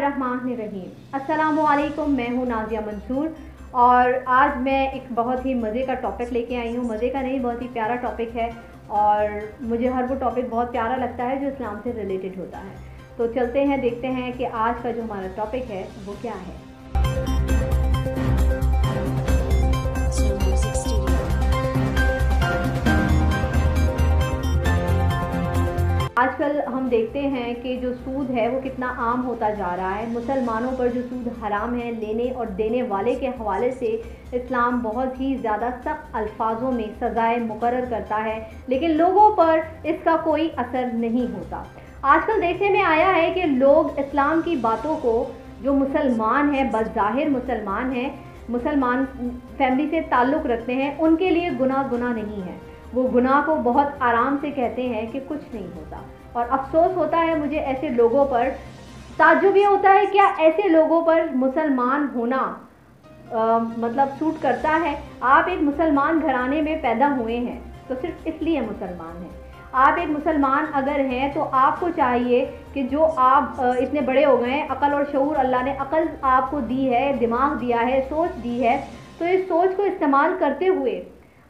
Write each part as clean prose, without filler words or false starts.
बिस्मिल्लाहिर्रहमानिर्रहीम। अस्सलामुअलैकुम, मैं हूँ नाज़िया मंसूर और आज मैं एक बहुत ही मज़े का टॉपिक लेके आई हूँ। मज़े का नहीं, बहुत ही प्यारा टॉपिक है और मुझे हर वो टॉपिक बहुत प्यारा लगता है जो इस्लाम से रिलेटेड होता है। तो चलते हैं, देखते हैं कि आज का जो हमारा टॉपिक है वो क्या है। आजकल हम देखते हैं कि जो सूद है वो कितना आम होता जा रहा है। मुसलमानों पर जो सूद हराम है, लेने और देने वाले के हवाले से इस्लाम बहुत ही ज़्यादा सख्त अल्फाजों में सज़ाएं मुकर्रर करता है, लेकिन लोगों पर इसका कोई असर नहीं होता। आजकल देखने में आया है कि लोग इस्लाम की बातों को, जो मुसलमान हैं, बज़ाहिर मुसलमान हैं, मुसलमान फैमिली से ताल्लुक़ रखते हैं, उनके लिए गुनाह नहीं है। वो गुनाह को बहुत आराम से कहते हैं कि कुछ नहीं होता। और अफसोस होता है मुझे ऐसे लोगों पर, ताज्जुब ये होता है क्या ऐसे लोगों पर मुसलमान होना मतलब सूट करता है। आप एक मुसलमान घराने में पैदा हुए हैं तो सिर्फ इसलिए मुसलमान हैं। आप एक मुसलमान अगर हैं तो आपको चाहिए कि जो आप इतने बड़े हो गए हैं, अक़ल और शऊर, अल्लाह ने अक़ल आपको दी है, दिमाग दिया है, सोच दी है, तो इस सोच को इस्तेमाल करते हुए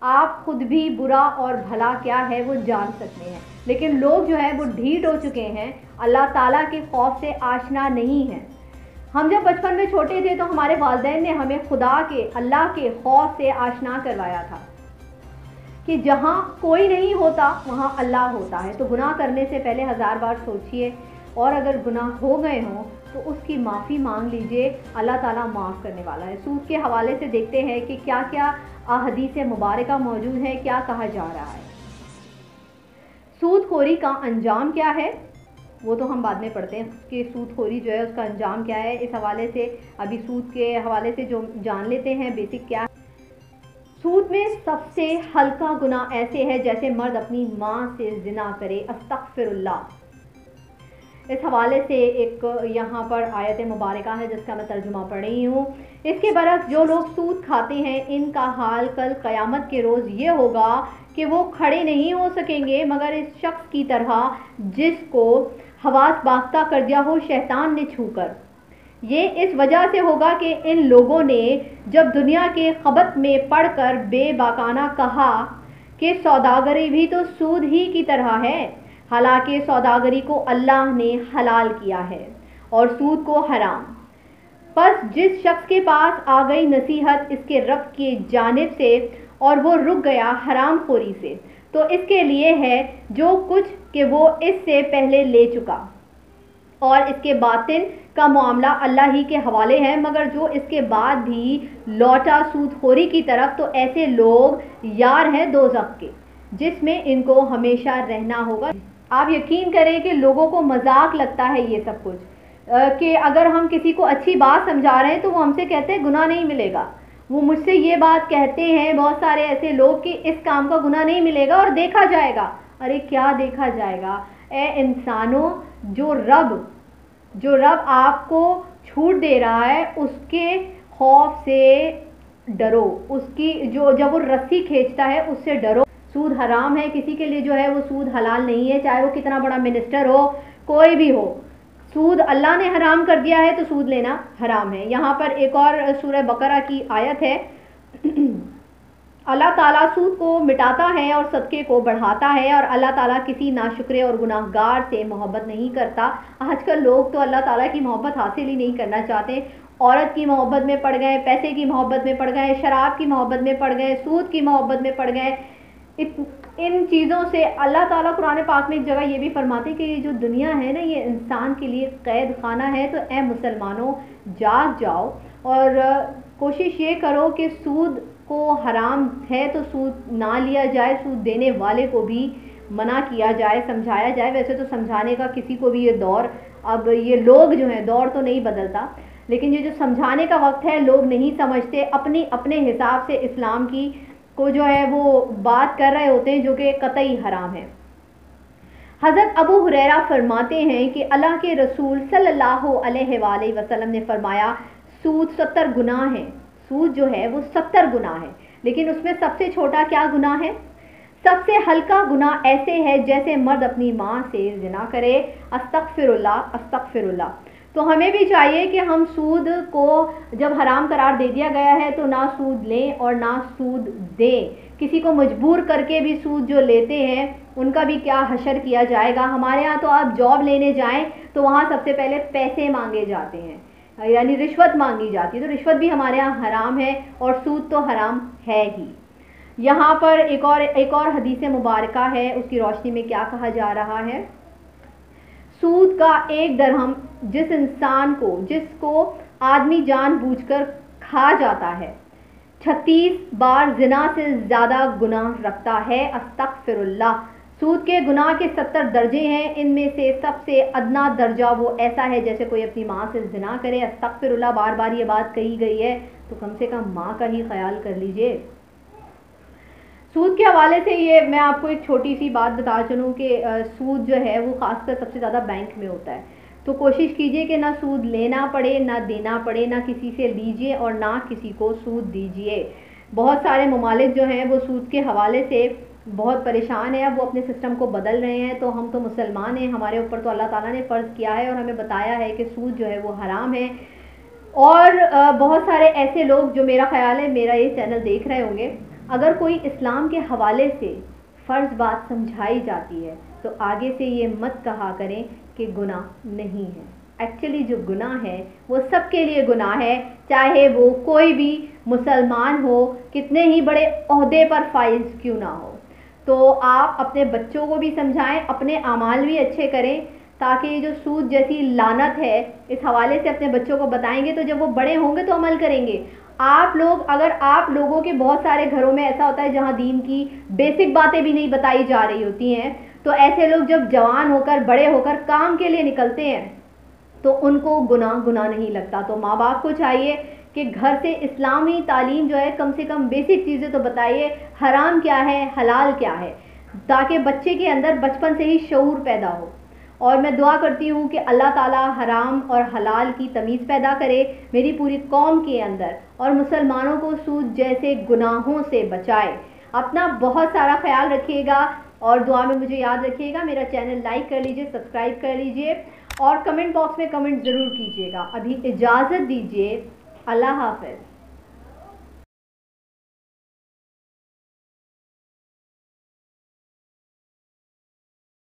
आप खुद भी बुरा और भला क्या है वो जान सकते हैं। लेकिन लोग जो है वो ढीठ हो चुके हैं, अल्लाह ताला के खौफ से आशना नहीं हैं। हम जब बचपन में छोटे थे तो हमारे वालिदैन ने हमें खुदा के, अल्लाह के खौफ से आशना करवाया था कि जहाँ कोई नहीं होता वहाँ अल्लाह होता है। तो गुनाह करने से पहले 1000 बार सोचिए और अगर गुनाह हो गए हों तो उसकी माफ़ी मांग लीजिए, अल्लाह ताला माफ़ करने वाला है। सूद के हवाले से देखते हैं कि क्या क्या हदीस मुबारका मौजूद है, क्या कहा जा रहा है। सूदखोरी का अंजाम क्या है वो तो हम बाद में पढ़ते हैं कि सूदखोरी जो है उसका अंजाम क्या है। इस हवाले से अभी सूद के हवाले से जो जान लेते हैं बेसिक क्या है। सूद में सबसे हल्का गुनाह ऐसे है जैसे मर्द अपनी माँ से जिना करे, अस्तगफिरुल्लाह। इस हवाले से एक यहाँ पर आयत मुबारका है जिसका मैं तर्जुमा पढ़ रही हूँ। इसके बरक्स जो लोग सूद खाते हैं इनका हाल कल क़यामत के रोज़ ये होगा कि वो खड़े नहीं हो सकेंगे मगर इस शख्स की तरह जिसको हवास बाख्ता कर दिया हो शैतान ने छूकर। ये इस वजह से होगा कि इन लोगों ने जब दुनिया के ख़बत में पढ़कर बेबाकाना कहा कि सौदागरी भी तो सूद ही की तरह है, हालांकि सौदागरी को अल्लाह ने हलाल किया है और सूद को हराम। बस जिस शख्स के पास आ गई नसीहत इसके रब की जानिब से और वो रुक गया हराम खोरी से, तो इसके लिए है जो कुछ कि वो इससे पहले ले चुका और इसके बातिन का मामला अल्लाह ही के हवाले है। मगर जो इसके बाद भी लौटा सूदखोरी की तरफ तो ऐसे लोग यार हैं दोज़ख के, जिसमें इनको हमेशा रहना होगा। आप यकीन करें कि लोगों को मजाक लगता है ये सब कुछ, कि अगर हम किसी को अच्छी बात समझा रहे हैं तो वो हमसे कहते हैं गुनाह नहीं मिलेगा। वो मुझसे ये बात कहते हैं बहुत सारे ऐसे लोग कि इस काम का गुनाह नहीं मिलेगा और देखा जाएगा। अरे क्या देखा जाएगा? ए इंसानों, जो रब आपको छूट दे रहा है उसके खौफ से डरो, उसकी जो जब वो रस्सी खींचता है उससे डरो। सूद हराम है, किसी के लिए जो है वो सूद हलाल नहीं है, चाहे वो कितना बड़ा मिनिस्टर हो, कोई भी हो। सूद अल्लाह ने हराम कर दिया है तो सूद लेना हराम है। यहाँ पर एक और सूरह बकरा की आयत है, अल्लाह ताला सूद को मिटाता है और सदक़े को बढ़ाता है और अल्लाह ताला किसी नाशुक्रे और गुनाहगार से मोहब्बत नहीं करता। आजकल लोग तो अल्लाह ताला की मोहब्बत हासिल ही नहीं करना चाहते, औरत की मोहब्बत में पड़ गए, पैसे की मोहब्बत में पड़ गए, शराब की मोहब्बत में पड़ गए, सूद की मोहब्बत में पड़ गए। इन चीज़ों से अल्लाह ताला कुरान पाक में एक जगह ये भी फरमाते हैं कि ये जो दुनिया है ना ये इंसान के लिए कैद खाना है। तो ए मुसलमानों, जाग जाओ और कोशिश ये करो कि सूद को हराम है तो सूद ना लिया जाए, सूद देने वाले को भी मना किया जाए, समझाया जाए। वैसे तो समझाने का किसी को भी ये दौर, अब ये लोग जो हैं, दौर तो नहीं बदलता, लेकिन ये जो समझाने का वक्त है लोग नहीं समझते, अपने हिसाब से इस्लाम की को जो है वो बात कर रहे होते हैं जो कि कतई हराम है। हज़रत अबू हुरैरा फरमाते हैं कि अल्लाह के रसूल सल्लल्लाहु अलैहि वसल्लम ने फरमाया सूद 70 गुनाह है। सूद जो है वो 70 गुनाह है, लेकिन उसमें सबसे छोटा क्या गुनाह है? सबसे हल्का गुनाह ऐसे है जैसे मर्द अपनी माँ से जिना करे, अस्तगफिरुल्लाह अस्तगफिरुल्लाह। تو ہمیں بھی چاہیے کہ ہم سود کو جب حرام قرار دے دیا گیا ہے تو نہ سود لیں اور نہ سود دیں. کسی کو مجبور کر کے بھی سود جو لیتے ہیں ان کا بھی کیا حشر کیا جائے گا. ہمارے ہاں تو آپ جاب لینے جائیں تو وہاں سب سے پہلے پیسے مانگے جاتے ہیں, یعنی رشوت مانگی جاتی ہے. تو رشوت بھی ہمارے ہاں حرام ہے اور سود تو حرام ہے ہی. یہاں پر ایک اور حدیث مبارکہ ہے, اس کی روشنی میں کیا کہا جا رہا ہے. سود کا 1 درہم جس کو آدمی جان بوجھ کر کھا جاتا ہے 36 بار زنا سے زیادہ گناہ رکھتا ہے. استغفر اللہ. سود کے گناہ کے 70 درجے ہیں, ان میں سے سب سے ادنا درجہ وہ ایسا ہے جیسے کوئی اپنی ماں سے زنا کرے. استغفر اللہ. بار بار یہ بات کہی گئی ہے تو کم سے کم ماں کا ہی خیال کر لیجئے. سود کے حوالے سے یہ میں آپ کو ایک چھوٹی سی بات بتا چلوں کہ سود جو ہے وہ خاص کر سب سے زیادہ بینک میں ہوتا ہے. تو کوشش کیجئے کہ نہ سود لینا پڑے نہ دینا پڑے, نہ کسی سے لیجئے اور نہ کسی کو سود دیجئے. بہت سارے ممالک جو ہیں وہ سود کے حوالے سے بہت پریشان ہیں, وہ اپنے سسٹم کو بدل رہے ہیں. تو ہم تو مسلمان ہیں, ہمارے اوپر تو اللہ تعالیٰ نے فرض کیا ہے اور ہمیں بتایا ہے کہ سود جو ہے وہ حرام ہے. اور بہت سارے ایسے لوگ جو میرا خیال ہے میرا یہ چینل دیکھ رہے ہوں گے, اگر کوئی اسلام کے حوالے سے فرض بات سمجھائی جاتی ہے تو آگے سے یہ مت کہا کریں کہ گناہ نہیں ہے. ایکچولی جو گناہ ہے وہ سب کے لیے گناہ ہے, چاہے وہ کوئی بھی مسلمان ہو, کتنے ہی بڑے عہدے پر فائز کیوں نہ ہو. تو آپ اپنے بچوں کو بھی سمجھائیں, اپنے اعمال بھی اچھے کریں, تاکہ یہ جو سود جیسی لعنت ہے اس حوالے سے اپنے بچوں کو بتائیں گے تو جب وہ بڑے ہوں گے تو عمل کریں گے. اگر آپ لوگوں کے بہت سارے گھروں میں ایسا ہوتا ہے جہاں دین کی بیسک باتیں بھی نہیں بتائی جا رہی ہوتی ہیں, تو ایسے لوگ جب جوان ہو کر بڑے ہو کر کام کے لیے نکلتے ہیں تو ان کو گناہ نہیں لگتا. تو ماں باپ کو چاہیے کہ گھر سے اسلامی تعلیم جو ہے کم سے کم بیسک چیزیں تو بتائیے, حرام کیا ہے حلال کیا ہے, تاکہ بچے کے اندر بچپن سے ہی شعور پیدا ہو. اور میں دعا کرتی ہوں کہ اللہ تعالیٰ حرام اور حلال کی تمیز پیدا کرے میری پوری قوم کے اندر, اور مسلمانوں کو سود جیسے گناہوں سے بچائے. اپنا بہت سارا خیال رکھیے گا اور دعا میں مجھے یاد رکھیے گا. میرا چینل لائک کر لیجئے, سبسکرائب کر لیجئے اور کمنٹ باکس میں کمنٹ ضرور کیجیے گا. ابھی اجازت دیجیے, اللہ حافظ.